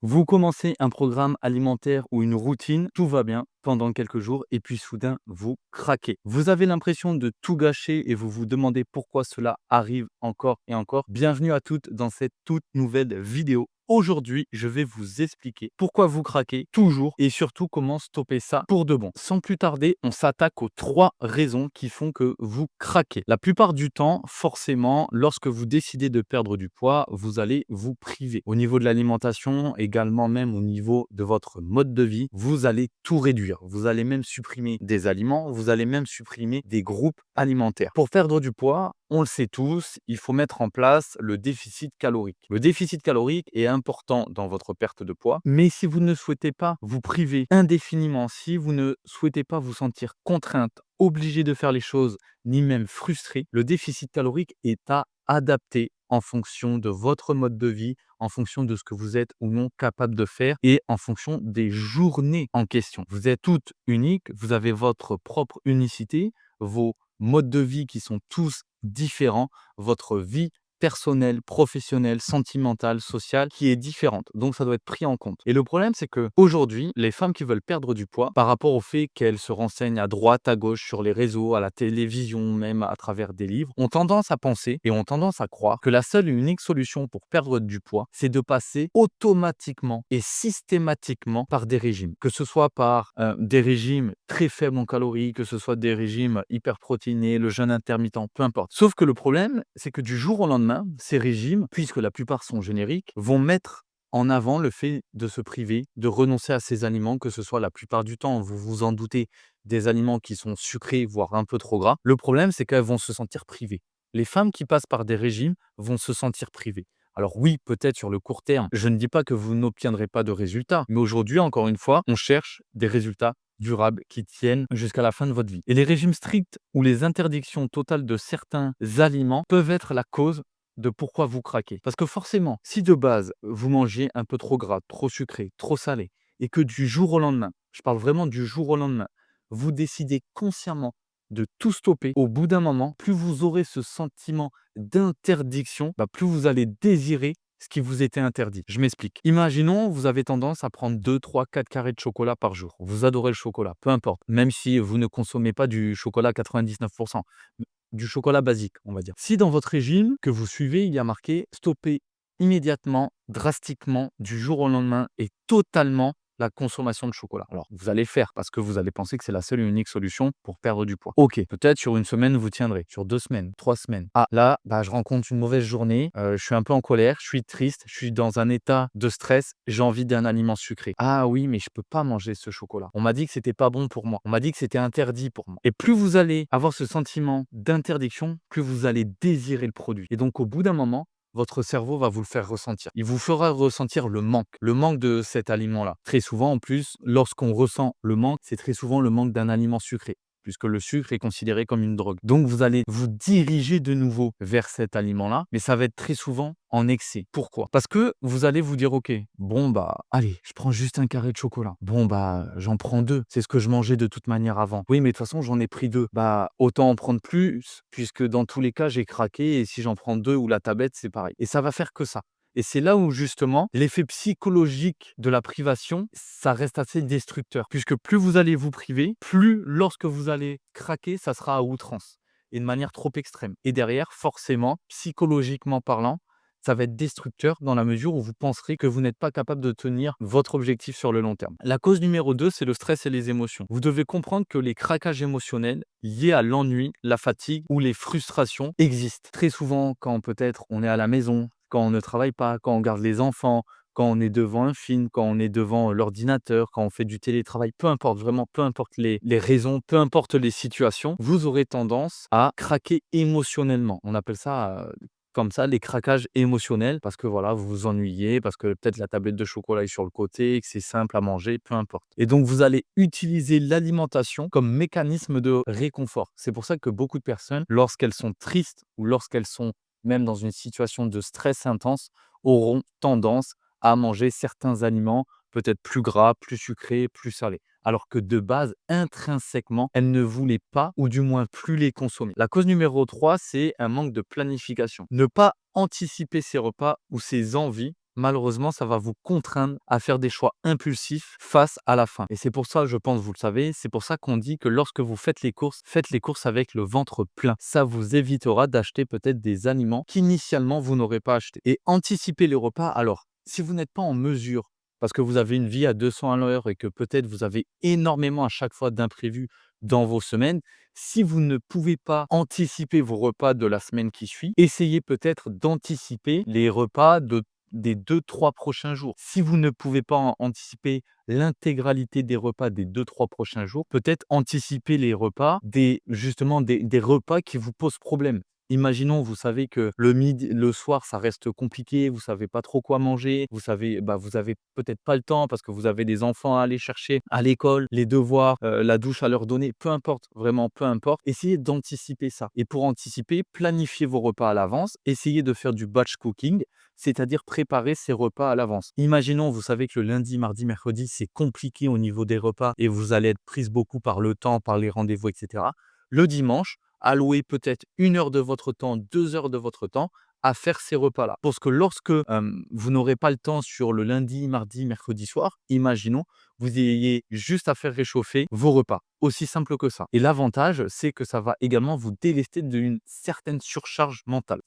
Vous commencez un programme alimentaire ou une routine, tout va bien pendant quelques jours et puis soudain, vous craquez. Vous avez l'impression de tout gâcher et vous vous demandez pourquoi cela arrive encore et encore. Bienvenue à toutes dans cette toute nouvelle vidéo. Aujourd'hui, je vais vous expliquer pourquoi vous craquez toujours et surtout comment stopper ça pour de bon. Sans plus tarder, on s'attaque aux 3 raisons qui font que vous craquez. La plupart du temps, forcément, lorsque vous décidez de perdre du poids, vous allez vous priver. Au niveau de l'alimentation, également même au niveau de votre mode de vie, vous allez tout réduire. Vous allez même supprimer des aliments, vous allez même supprimer des groupes alimentaires. Pour perdre du poids, on le sait tous, il faut mettre en place le déficit calorique. Le déficit calorique est important dans votre perte de poids, mais si vous ne souhaitez pas vous priver indéfiniment, si vous ne souhaitez pas vous sentir contrainte, obligé de faire les choses, ni même frustré, le déficit calorique est à adapter en fonction de votre mode de vie, en fonction de ce que vous êtes ou non capable de faire et en fonction des journées en question. Vous êtes toutes uniques, vous avez votre propre unicité, vos modes de vie qui sont tous différents, votre vie personnelle, professionnelle, sentimentale, sociale qui est différente. Donc ça doit être pris en compte. Et le problème, c'est que aujourd'hui, les femmes qui veulent perdre du poids, par rapport au fait qu'elles se renseignent à droite, à gauche, sur les réseaux, à la télévision, même à travers des livres, ont tendance à penser et ont tendance à croire que la seule et unique solution pour perdre du poids, c'est de passer automatiquement et systématiquement par des régimes. Que ce soit par des régimes très faibles en calories, que ce soit des régimes hyperprotéinés, le jeûne intermittent, peu importe. Sauf que le problème, c'est que du jour au lendemain, ces régimes, puisque la plupart sont génériques, vont mettre en avant le fait de se priver, de renoncer à ces aliments, que ce soit la plupart du temps, vous vous en doutez, des aliments qui sont sucrés, voire un peu trop gras. Le problème, c'est qu'elles vont se sentir privées. Les femmes qui passent par des régimes vont se sentir privées. Alors oui, peut-être sur le court terme, je ne dis pas que vous n'obtiendrez pas de résultats, mais aujourd'hui, encore une fois, on cherche des résultats durables qui tiennent jusqu'à la fin de votre vie. Et les régimes stricts ou les interdictions totales de certains aliments peuvent être la cause de pourquoi vous craquez. Parce que forcément, si de base, vous mangez un peu trop gras, trop sucré, trop salé, et que du jour au lendemain, je parle vraiment du jour au lendemain, vous décidez consciemment de tout stopper, au bout d'un moment, plus vous aurez ce sentiment d'interdiction, plus vous allez désirer ce qui vous était interdit. Je m'explique. Imaginons, vous avez tendance à prendre 2, 3, 4 carrés de chocolat par jour. Vous adorez le chocolat, peu importe. Même si vous ne consommez pas du chocolat à 99%, du chocolat basique, on va dire. Si dans votre régime que vous suivez, il y a marqué stopper immédiatement, drastiquement, du jour au lendemain et totalement la consommation de chocolat. Alors, vous allez le faire parce que vous allez penser que c'est la seule et unique solution pour perdre du poids. Ok, peut-être sur une semaine, vous tiendrez. Sur 2 semaines, 3 semaines. Ah, là, je rencontre une mauvaise journée. Je suis un peu en colère, je suis triste, je suis dans un état de stress. J'ai envie d'un aliment sucré. Ah oui, mais je peux pas manger ce chocolat. On m'a dit que c'était pas bon pour moi. On m'a dit que c'était interdit pour moi. Et plus vous allez avoir ce sentiment d'interdiction, plus vous allez désirer le produit. Et donc, au bout d'un moment, votre cerveau va vous le faire ressentir. Il vous fera ressentir le manque de cet aliment-là. Très souvent, en plus, lorsqu'on ressent le manque, c'est très souvent le manque d'un aliment sucré, puisque le sucre est considéré comme une drogue. Donc, vous allez vous diriger de nouveau vers cet aliment-là, mais ça va être très souvent en excès. Pourquoi? Parce que vous allez vous dire, ok, bon, allez, je prends juste un carré de chocolat. Bon, j'en prends 2. C'est ce que je mangeais de toute manière avant. Oui, mais de toute façon, j'en ai pris 2. Autant en prendre plus, puisque dans tous les cas, j'ai craqué et si j'en prends 2 ou la tablette, c'est pareil. Et ça va faire que ça. Et c'est là où justement, l'effet psychologique de la privation, ça reste assez destructeur. Puisque plus vous allez vous priver, plus lorsque vous allez craquer, ça sera à outrance et de manière trop extrême. Et derrière, forcément, psychologiquement parlant, ça va être destructeur dans la mesure où vous penserez que vous n'êtes pas capable de tenir votre objectif sur le long terme. La cause numéro 2, c'est le stress et les émotions. Vous devez comprendre que les craquages émotionnels liés à l'ennui, la fatigue ou les frustrations existent. Très souvent, quand peut-être on est à la maison, quand on ne travaille pas, quand on garde les enfants, quand on est devant un film, quand on est devant l'ordinateur, quand on fait du télétravail, peu importe, vraiment, peu importe les raisons, peu importe les situations, vous aurez tendance à craquer émotionnellement. On appelle ça comme ça, les craquages émotionnels, parce que voilà, vous vous ennuyez, parce que peut-être la tablette de chocolat est sur le côté, que c'est simple à manger, peu importe. Et donc, vous allez utiliser l'alimentation comme mécanisme de réconfort. C'est pour ça que beaucoup de personnes, lorsqu'elles sont tristes ou lorsqu'elles sont même dans une situation de stress intense, auront tendance à manger certains aliments peut-être plus gras, plus sucrés, plus salés. Alors que de base, intrinsèquement, elles ne voulaient pas, ou du moins plus les consommer. La cause numéro 3, c'est un manque de planification. Ne pas anticiper ses repas ou ses envies malheureusement, ça va vous contraindre à faire des choix impulsifs face à la faim. Et c'est pour ça, je pense, vous le savez, c'est pour ça qu'on dit que lorsque vous faites les courses avec le ventre plein. Ça vous évitera d'acheter peut-être des aliments qu'initialement vous n'aurez pas achetés. Et anticiper les repas, alors, si vous n'êtes pas en mesure, parce que vous avez une vie à 200 à l'heure et que peut-être vous avez énormément à chaque fois d'imprévus dans vos semaines, si vous ne pouvez pas anticiper vos repas de la semaine qui suit, essayez peut-être d'anticiper les repas des 2, 3 prochains jours. Si vous ne pouvez pas anticiper l'intégralité des repas des 2, 3 prochains jours, peut-être anticiper les repas justement des repas qui vous posent problème. Imaginons, vous savez que le midi, le soir, ça reste compliqué, vous savez pas trop quoi manger, vous avez peut-être pas le temps parce que vous avez des enfants à aller chercher à l'école, les devoirs, la douche à leur donner, peu importe, vraiment peu importe. Essayez d'anticiper ça et pour anticiper, planifiez vos repas à l'avance, essayez de faire du batch cooking, c'est-à-dire préparer ces repas à l'avance. Imaginons, vous savez que le lundi, mardi, mercredi, c'est compliqué au niveau des repas et vous allez être prise beaucoup par le temps, par les rendez-vous, et cetera. Le dimanche, allouez peut-être 1 heure de votre temps, 2 heures de votre temps à faire ces repas-là. Parce que lorsque vous n'aurez pas le temps sur le lundi, mardi, mercredi soir, imaginons, vous ayez juste à faire réchauffer vos repas. Aussi simple que ça. Et l'avantage, c'est que ça va également vous délester d'une certaine surcharge mentale.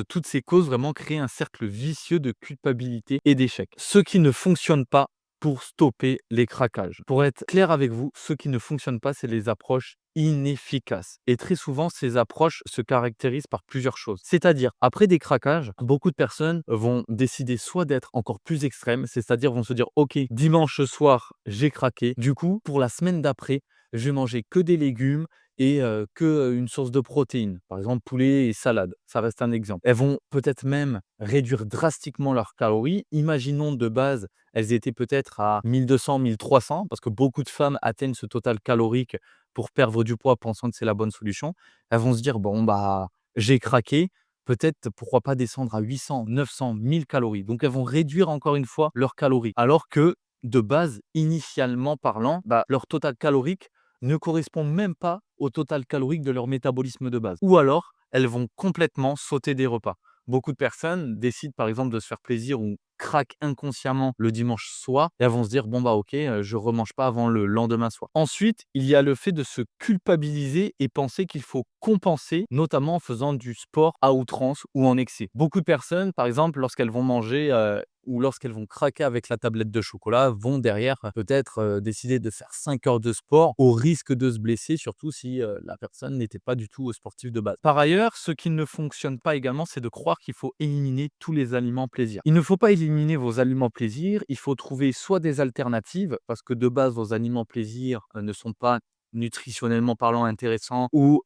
Toutes ces causes vraiment créent un cercle vicieux de culpabilité et d'échec. Ce qui ne fonctionne pas pour stopper les craquages. Pour être clair avec vous, ce qui ne fonctionne pas, c'est les approches inefficaces. Et très souvent, ces approches se caractérisent par plusieurs choses. C'est-à-dire, après des craquages, beaucoup de personnes vont décider soit d'être encore plus extrêmes, c'est-à-dire vont se dire, OK, dimanche soir, j'ai craqué. Du coup, pour la semaine d'après, je vais manger que des légumes et une source de protéines, par exemple poulet et salade, ça reste un exemple. Elles vont peut-être même réduire drastiquement leurs calories. Imaginons de base, elles étaient peut-être à 1200, 1300 parce que beaucoup de femmes atteignent ce total calorique pour perdre du poids pensant que c'est la bonne solution. Elles vont se dire: «Bon, bah, j'ai craqué, peut-être pourquoi pas descendre à 800, 900, 1000 calories». Donc elles vont réduire encore une fois leurs calories. Alors que de base, initialement parlant, bah, leur total calorique ne correspond même pas au total calorique de leur métabolisme de base. Ou alors, elles vont complètement sauter des repas. Beaucoup de personnes décident par exemple de se faire plaisir ou craquent inconsciemment le dimanche soir et elles vont se dire: «Bon bah OK, je remange pas avant le lendemain soir». Ensuite, il y a le fait de se culpabiliser et penser qu'il faut compenser, notamment en faisant du sport à outrance ou en excès. Beaucoup de personnes, par exemple, lorsqu'elles vont manger, ou lorsqu'elles vont craquer avec la tablette de chocolat, vont derrière peut-être décider de faire 5 heures de sport au risque de se blesser, surtout si la personne n'était pas du tout sportive de base. Par ailleurs, ce qui ne fonctionne pas également, c'est de croire qu'il faut éliminer tous les aliments plaisir. Il ne faut pas éliminer vos aliments plaisir, il faut trouver soit des alternatives, parce que de base, vos aliments plaisir ne sont pas nutritionnellement parlant intéressants ou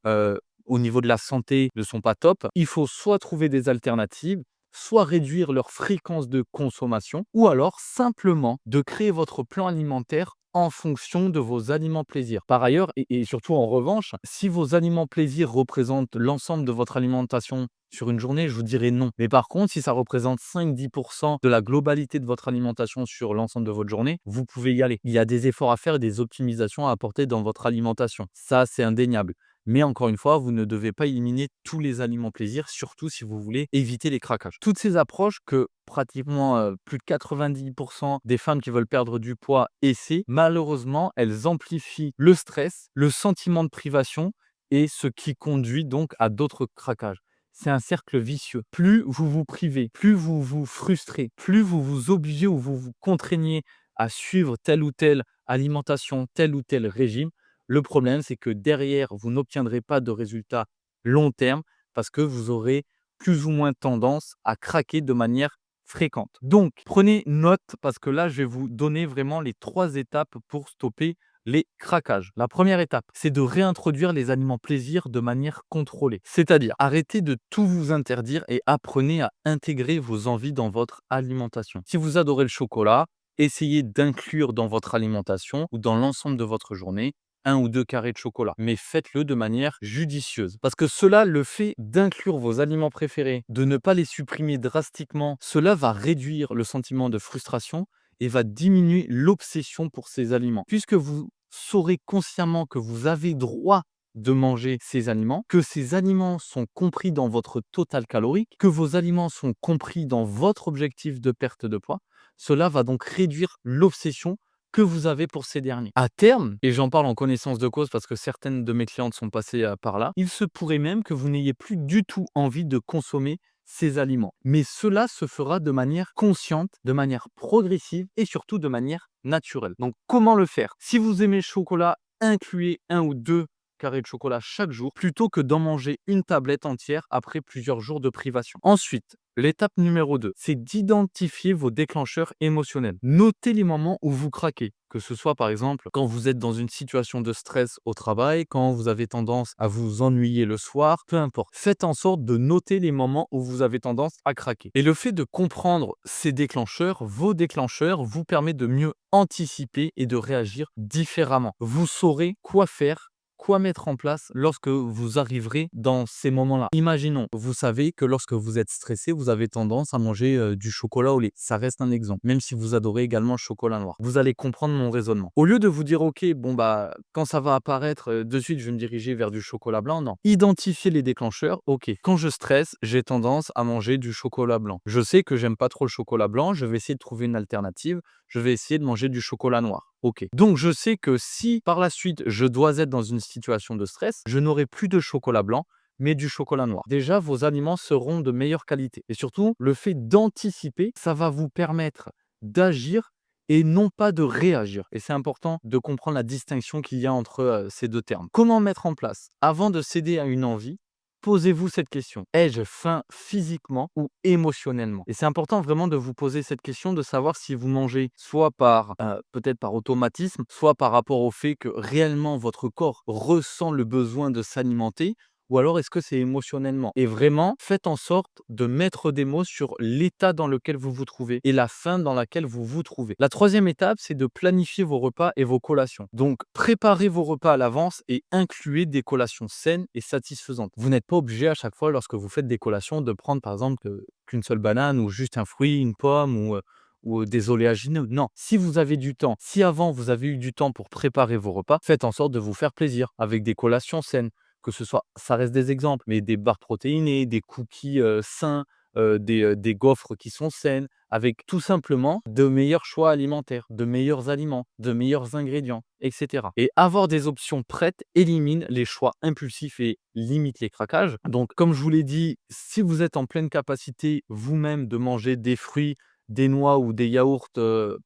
au niveau de la santé ne sont pas top. Il faut soit trouver des alternatives, soit réduire leur fréquence de consommation, ou alors simplement de créer votre plan alimentaire en fonction de vos aliments plaisir. Par ailleurs, et surtout en revanche, si vos aliments plaisir représentent l'ensemble de votre alimentation sur une journée, je vous dirais non. Mais par contre, si ça représente 5-10% de la globalité de votre alimentation sur l'ensemble de votre journée, vous pouvez y aller. Il y a des efforts à faire et des optimisations à apporter dans votre alimentation. Ça, c'est indéniable. Mais encore une fois, vous ne devez pas éliminer tous les aliments plaisir, surtout si vous voulez éviter les craquages. Toutes ces approches que pratiquement plus de 90% des femmes qui veulent perdre du poids essaient, malheureusement, elles amplifient le stress, le sentiment de privation et ce qui conduit donc à d'autres craquages. C'est un cercle vicieux. Plus vous vous privez, plus vous vous frustrez, plus vous vous obligez ou vous vous contraignez à suivre telle ou telle alimentation, tel ou tel régime, le problème, c'est que derrière, vous n'obtiendrez pas de résultats long terme parce que vous aurez plus ou moins tendance à craquer de manière fréquente. Donc, prenez note parce que là, je vais vous donner vraiment les 3 étapes pour stopper les craquages. La première étape, c'est de réintroduire les aliments plaisir de manière contrôlée. C'est-à-dire, arrêtez de tout vous interdire et apprenez à intégrer vos envies dans votre alimentation. Si vous adorez le chocolat, essayez d'inclure dans votre alimentation ou dans l'ensemble de votre journée 1 ou 2 carrés de chocolat, mais faites-le de manière judicieuse. Parce que cela, le fait d'inclure vos aliments préférés, de ne pas les supprimer drastiquement, cela va réduire le sentiment de frustration et va diminuer l'obsession pour ces aliments. Puisque vous saurez consciemment que vous avez droit de manger ces aliments, que ces aliments sont compris dans votre total calorique, que vos aliments sont compris dans votre objectif de perte de poids. Cela va donc réduire l'obsession que vous avez pour ces derniers. À terme, et j'en parle en connaissance de cause parce que certaines de mes clientes sont passées par là, il se pourrait même que vous n'ayez plus du tout envie de consommer ces aliments. Mais cela se fera de manière consciente, de manière progressive et surtout de manière naturelle. Donc comment le faire? Si vous aimez le chocolat, incluez 1 ou 2 carrés de chocolat chaque jour plutôt que d'en manger une tablette entière après plusieurs jours de privation. Ensuite, l'étape numéro 2, c'est d'identifier vos déclencheurs émotionnels. Notez les moments où vous craquez, que ce soit par exemple quand vous êtes dans une situation de stress au travail, quand vous avez tendance à vous ennuyer le soir, peu importe. Faites en sorte de noter les moments où vous avez tendance à craquer. Et le fait de comprendre ces déclencheurs, vos déclencheurs, vous permet de mieux anticiper et de réagir différemment. Vous saurez quoi faire, quoi mettre en place lorsque vous arriverez dans ces moments-là. Imaginons, vous savez que lorsque vous êtes stressé, vous avez tendance à manger du chocolat au lait. Ça reste un exemple, même si vous adorez également le chocolat noir. Vous allez comprendre mon raisonnement. Au lieu de vous dire, OK, bon, bah, quand ça va apparaître, de suite, je vais me diriger vers du chocolat blanc, non. Identifiez les déclencheurs. OK, quand je stresse, j'ai tendance à manger du chocolat blanc. Je sais que j'aime pas trop le chocolat blanc, je vais essayer de trouver une alternative. Je vais essayer de manger du chocolat noir. OK. Donc, je sais que si par la suite, je dois être dans une situation de stress, je n'aurai plus de chocolat blanc, mais du chocolat noir. Déjà, vos aliments seront de meilleure qualité. Et surtout, le fait d'anticiper, ça va vous permettre d'agir et non pas de réagir. Et c'est important de comprendre la distinction qu'il y a entre ces 2 termes. Comment mettre en place? Avant de céder à une envie, posez-vous cette question. Ai-je faim physiquement ou émotionnellement? Et c'est important vraiment de vous poser cette question, de savoir si vous mangez soit par, peut-être par automatisme, soit par rapport au fait que réellement votre corps ressent le besoin de s'alimenter, ou alors est-ce que c'est émotionnellement? Et vraiment, faites en sorte de mettre des mots sur l'état dans lequel vous vous trouvez et la faim dans laquelle vous vous trouvez. La troisième étape, c'est de planifier vos repas et vos collations. Donc, préparez vos repas à l'avance et incluez des collations saines et satisfaisantes. Vous n'êtes pas obligé à chaque fois, lorsque vous faites des collations, de prendre par exemple qu'une seule banane ou juste un fruit, une pomme ou des oléagineux. Non, si vous avez du temps, si avant vous avez eu du temps pour préparer vos repas, faites en sorte de vous faire plaisir avec des collations saines. Que ce soit, ça reste des exemples, mais des barres protéinées, des cookies sains, des gaufres qui sont saines, avec tout simplement de meilleurs choix alimentaires, de meilleurs aliments, de meilleurs ingrédients, etc. Et avoir des options prêtes élimine les choix impulsifs et limite les craquages. Donc, comme je vous l'ai dit, si vous êtes en pleine capacité vous-même de manger des fruits, des noix ou des yaourts,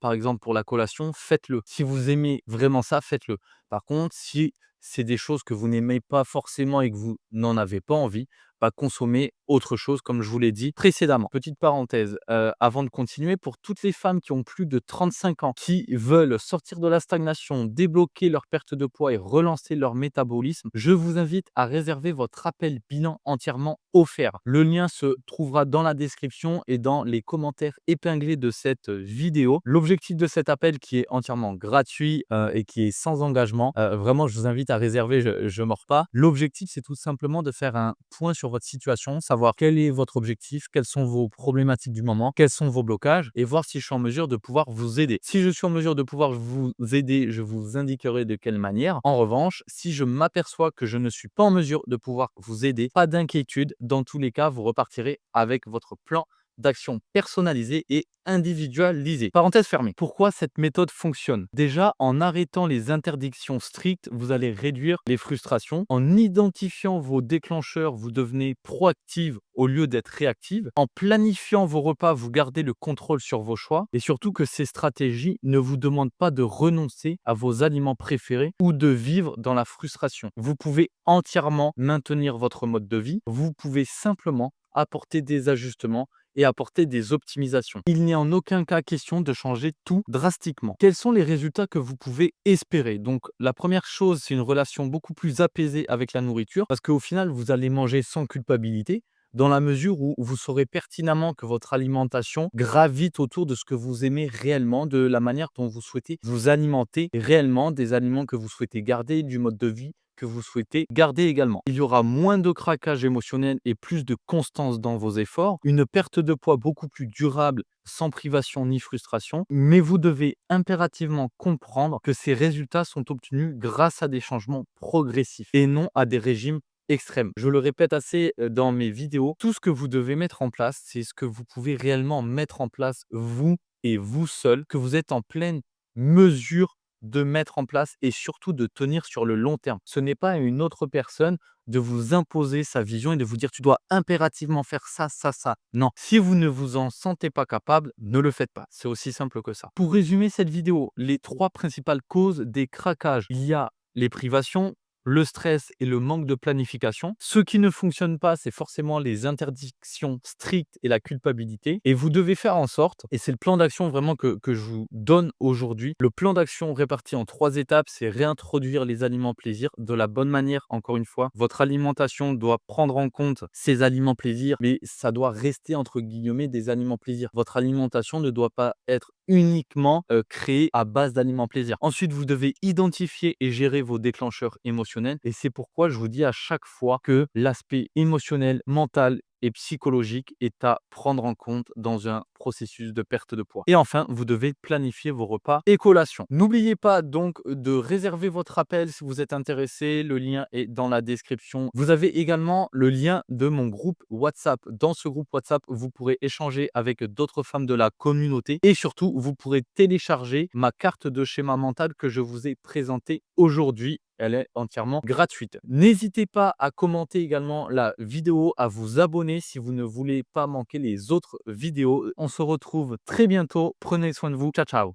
par exemple pour la collation, faites-le. Si vous aimez vraiment ça, faites-le. Par contre, si c'est des choses que vous n'aimez pas forcément et que vous n'en avez pas envie, bah, consommez autre chose comme je vous l'ai dit précédemment. Petite parenthèse, avant de continuer, pour toutes les femmes qui ont plus de 35 ans, qui veulent sortir de la stagnation, débloquer leur perte de poids et relancer leur métabolisme, je vous invite à réserver votre appel bilan entièrement offert. Le lien se trouvera dans la description et dans les commentaires épinglés de cette vidéo. L'objectif de cet appel qui est entièrement gratuit et qui est sans engagement, vraiment je vous invite à réserver, je mords pas. L'objectif, c'est tout simplement de faire un point sur votre situation, savoir quel est votre objectif, quelles sont vos problématiques du moment, quels sont vos blocages et voir si je suis en mesure de pouvoir vous aider. Si je suis en mesure de pouvoir vous aider, je vous indiquerai de quelle manière. En revanche, si je m'aperçois que je ne suis pas en mesure de pouvoir vous aider, pas d'inquiétude. Dans tous les cas, vous repartirez avec votre plan d'action personnalisé et individualisé. Parenthèse fermée. Pourquoi cette méthode fonctionne? Déjà, en arrêtant les interdictions strictes, vous allez réduire les frustrations. En identifiant vos déclencheurs, vous devenez proactive au lieu d'être réactive. En planifiant vos repas, vous gardez le contrôle sur vos choix. Et surtout que ces stratégies ne vous demandent pas de renoncer à vos aliments préférés ou de vivre dans la frustration. Vous pouvez entièrement maintenir votre mode de vie. Vous pouvez simplement apporter des ajustements et apporter des optimisations. Il n'est en aucun cas question de changer tout drastiquement. Quels sont les résultats que vous pouvez espérer? Donc, la première chose, c'est une relation beaucoup plus apaisée avec la nourriture parce qu'au final, vous allez manger sans culpabilité dans la mesure où vous saurez pertinemment que votre alimentation gravite autour de ce que vous aimez réellement, de la manière dont vous souhaitez vous alimenter réellement, des aliments que vous souhaitez garder, du mode de vie que vous souhaitez garder également. Il y aura moins de craquage émotionnel et plus de constance dans vos efforts, une perte de poids beaucoup plus durable sans privation ni frustration, mais vous devez impérativement comprendre que ces résultats sont obtenus grâce à des changements progressifs et non à des régimes extrêmes. Je le répète assez dans mes vidéos, tout ce que vous devez mettre en place, c'est ce que vous pouvez réellement mettre en place vous et vous seul, que vous êtes en pleine mesure de mettre en place et surtout de tenir sur le long terme. Ce n'est pas à une autre personne de vous imposer sa vision et de vous dire tu dois impérativement faire ça, ça, ça. Non, si vous ne vous en sentez pas capable, ne le faites pas. C'est aussi simple que ça. Pour résumer cette vidéo, les 3 principales causes des craquages, il y a les privations, le stress et le manque de planification. Ce qui ne fonctionne pas, c'est forcément les interdictions strictes et la culpabilité. Et vous devez faire en sorte, et c'est le plan d'action vraiment que je vous donne aujourd'hui. Le plan d'action réparti en 3 étapes, c'est réintroduire les aliments plaisir de la bonne manière. Encore une fois, votre alimentation doit prendre en compte ces aliments plaisir, mais ça doit rester entre guillemets des aliments plaisir. Votre alimentation ne doit pas être uniquement créée à base d'aliments plaisir. Ensuite, vous devez identifier et gérer vos déclencheurs émotionnels et c'est pourquoi je vous dis à chaque fois que l'aspect émotionnel, mental et psychologique est à prendre en compte dans un processus de perte de poids. Et enfin, vous devez planifier vos repas et collations. N'oubliez pas donc de réserver votre appel si vous êtes intéressé. Le lien est dans la description. Vous avez également le lien de mon groupe WhatsApp. Dans ce groupe WhatsApp, vous pourrez échanger avec d'autres femmes de la communauté et surtout, vous pourrez télécharger ma carte de schéma mental que je vous ai présentée aujourd'hui. Elle est entièrement gratuite. N'hésitez pas à commenter également la vidéo, à vous abonner si vous ne voulez pas manquer les autres vidéos. On se retrouve très bientôt. Prenez soin de vous. Ciao, ciao.